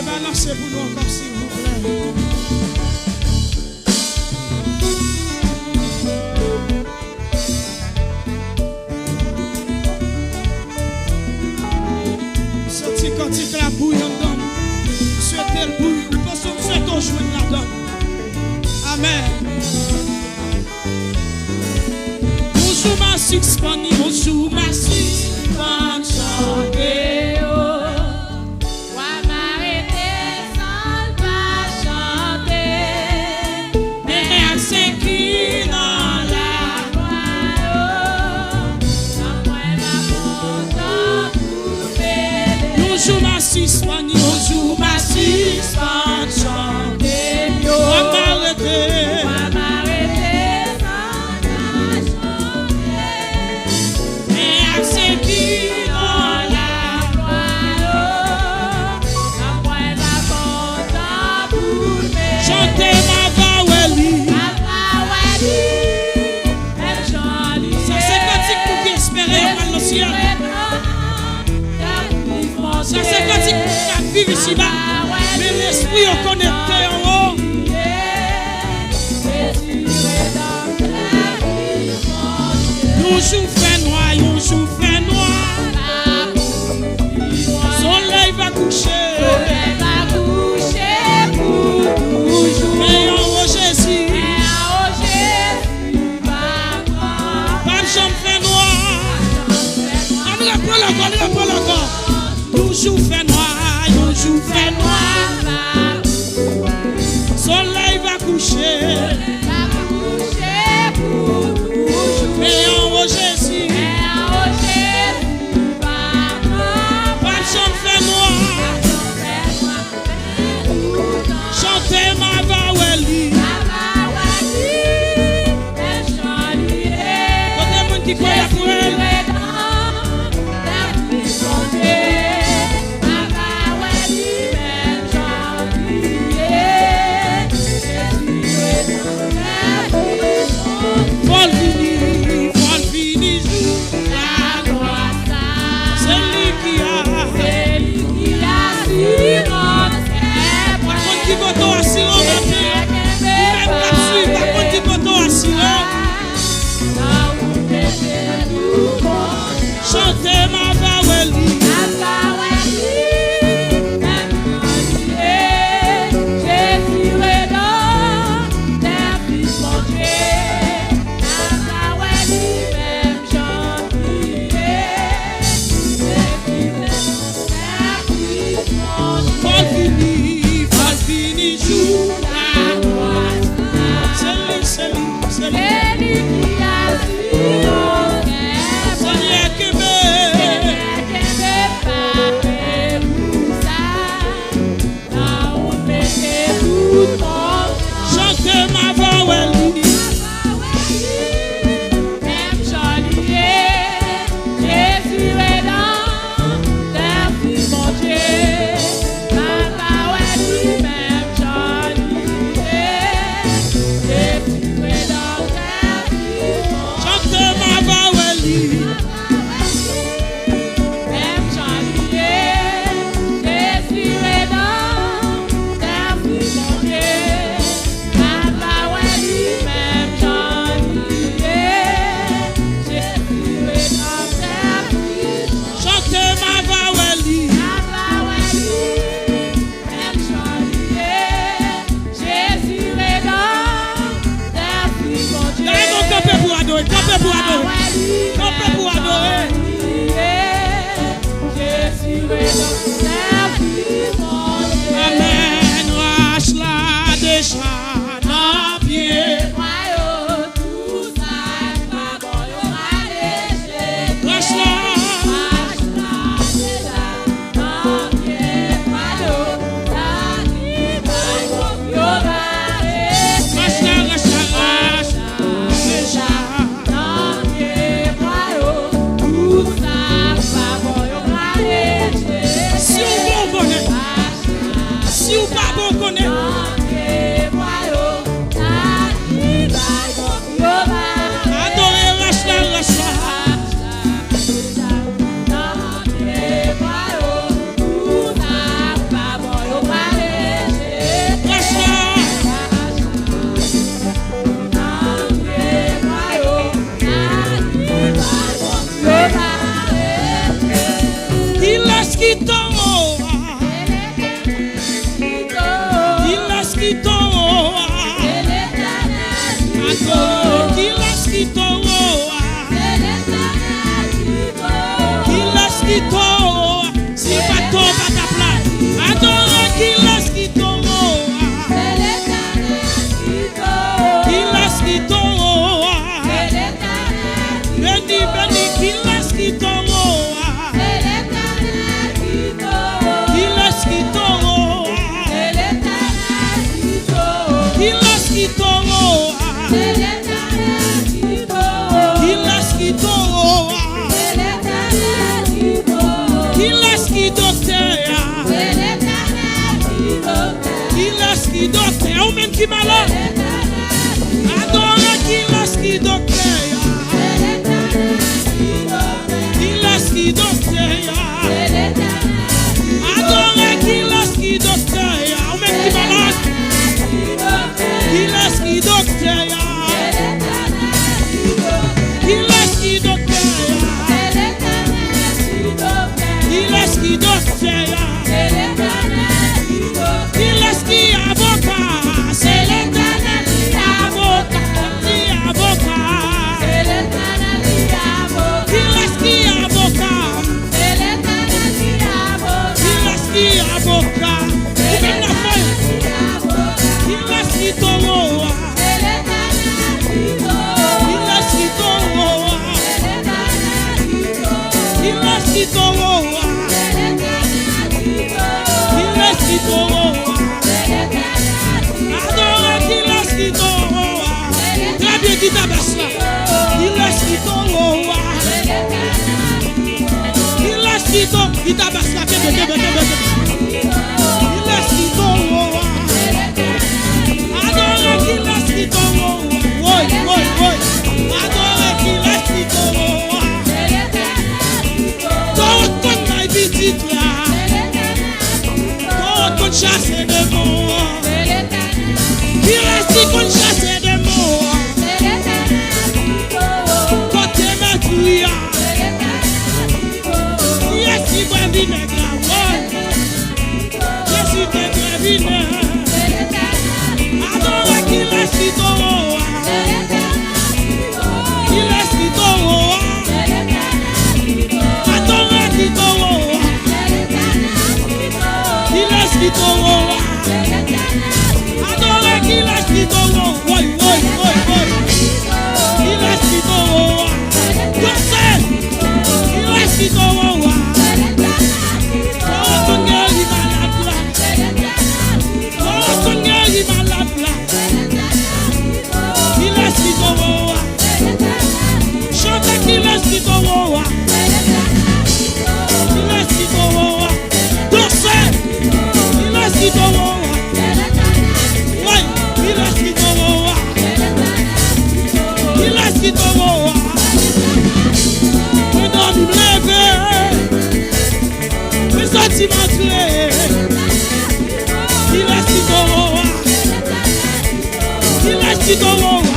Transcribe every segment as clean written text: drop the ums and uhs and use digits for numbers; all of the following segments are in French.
Balancez pour nous encore, s'il vous plaît. Senti quand il la bouille en donne. Souhaitez le bouille. Nous pensons que souhaitons jouer la donne. Amen. Bonjour ma suspendue, bonjour ma suspendue. Chantez. Bonjour ma suspendue, bonjour ma suspendue. Chantez. On m'arrêter. Ça c'est quand il vit ici bas, mais l'esprit est connecté en haut. Nous joue fait noir, nous joue fait noir. Soleil va coucher. Mais en haut Jésus, pas de jambe fait noir. On reprend encore. Toujours fait noir, toujours fait noir. avocat. Ou même la feuille. Il laisse qui tombe. Il laisse qui tombe. Il laisse qui tombe. Il laisse qui tombe. Adore qui laisse qui tombe. Très bien qui tabasse là. Il laisse qui tombe. Il laisse qui tombe. Il tabasse là. Il laisse qui tombe. Adore qui laisse qui tombe. Oui, oui, oui. Adore qui laisse qui tombe. Tout comme ma petite là. Tout chasser de mots. Il reste qu'on chasse de mots. Côté ma tuya. Yes, il va venir là. Yes, il va venir. Adore qui laisse qui tombe. Il laisse qui tombe. Adore qui tombe. Il laisse qui tombe. Adore qui laisse qui tombe. Oui, oui, oui, oui. Il laisse qui tombe. Je sais. Il laisse qui tombe. Oh, ton gueule, il malade là. Oh, ton gueule, il malade là. Il laisse qui tombe. Chante qui laisse qui tombe. Il laisse qui tombe. Je sais. Il laisse qui tombe. Oui, il laisse qui tombe. Il laisse qui tombe. Je dois me lever. Les sentiments tués. Il laisse qui tombe. Il laisse qui tombe.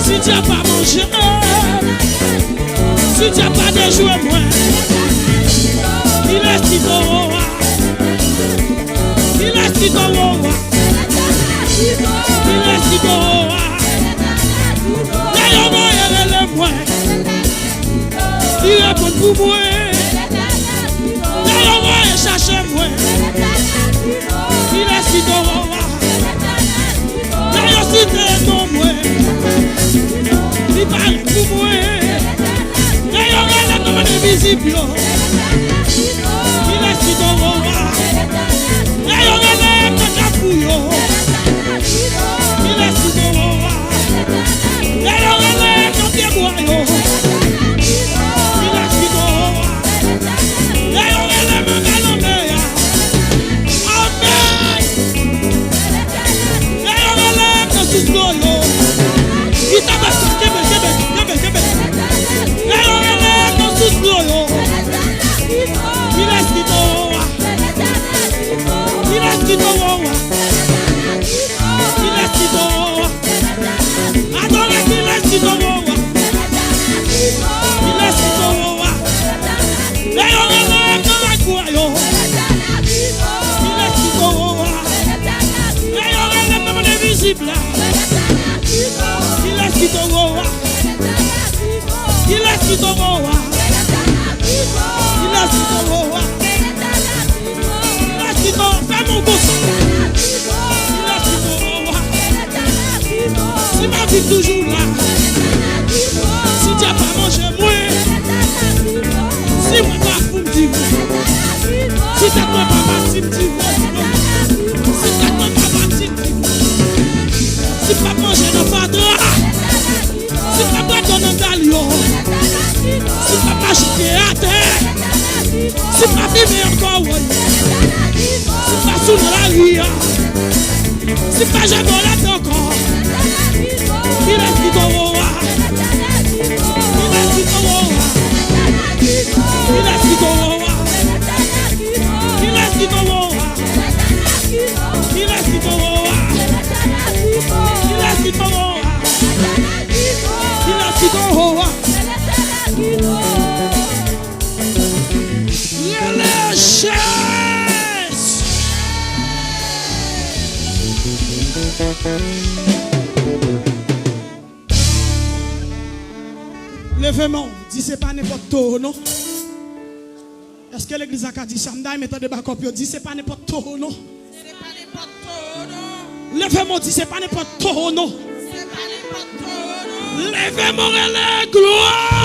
Si tu n'as pas mangé, si tu n'as pas de jouer, moi, il laisse qui tombe. Il laisse qui tombe. Il laisse qui tombe. D'ailleurs, moi, il relève moi. Il répond pour moi. D'ailleurs, moi, il cherche moi. Il laisse qui tombe. D'ailleurs, si tu es non, moi, il parle pour moi. D'ailleurs, il est comme un invisible. Il laisse qui tombe. D'ailleurs, il est comme un capouillon. Il laisse qui tombe. D'ailleurs, il est comme un pierre-boyau. Il laisse qui tombe. D'ailleurs, il est comme un galon-méa. Amen. D'ailleurs, il est comme un sous-goyo. Il tabasse le Québec. D'ailleurs, il est comme un sous-goyo. Il laisse qui tombe. Il laisse qui tombe. Il laisse qui tombe. Adore qui laisse qui tombe. Il laisse qui tombe. D'ailleurs, il est comme un goyo. Il laisse qui tombe. D'ailleurs, il est comme un invisible. Il laisse qui tombe. Il laisse qui tombe. Il laisse qui tombe. Fais mon gosse. Il laisse qui tombe. Si ma vie toujours là. Si tu n'as pas mangé moi. Si moi pas pour me dire. Si tu n'as pas bâti me dire. Si tu n'as pas bâti me dire. Si tu n'as pas mangé dans Fadra. Si tu n'as pas donné dans Galion. Si tu n'as pas jeté à terre. Si tu n'as pas vivre encore. Si pas sous la rue, si pas jamais la encore, il laisse qui tombe. Il laisse qui tombe. Il laisse qui tombe. Il laisse qui tombe. Il laisse qui tombe. Il laisse qui tombe. Il laisse qui tombe. Levez-moi, dis c'est pas n'importe quoi, non? Est-ce que l'église a dit ça? Mettez de backup, dit c'est pas n'importe quoi, non? C'est pas n'importe quoi, non? Levez-moi, dit c'est pas n'importe quoi, non? C'est pas n'importe quoi, non? Levez-moi, la gloire!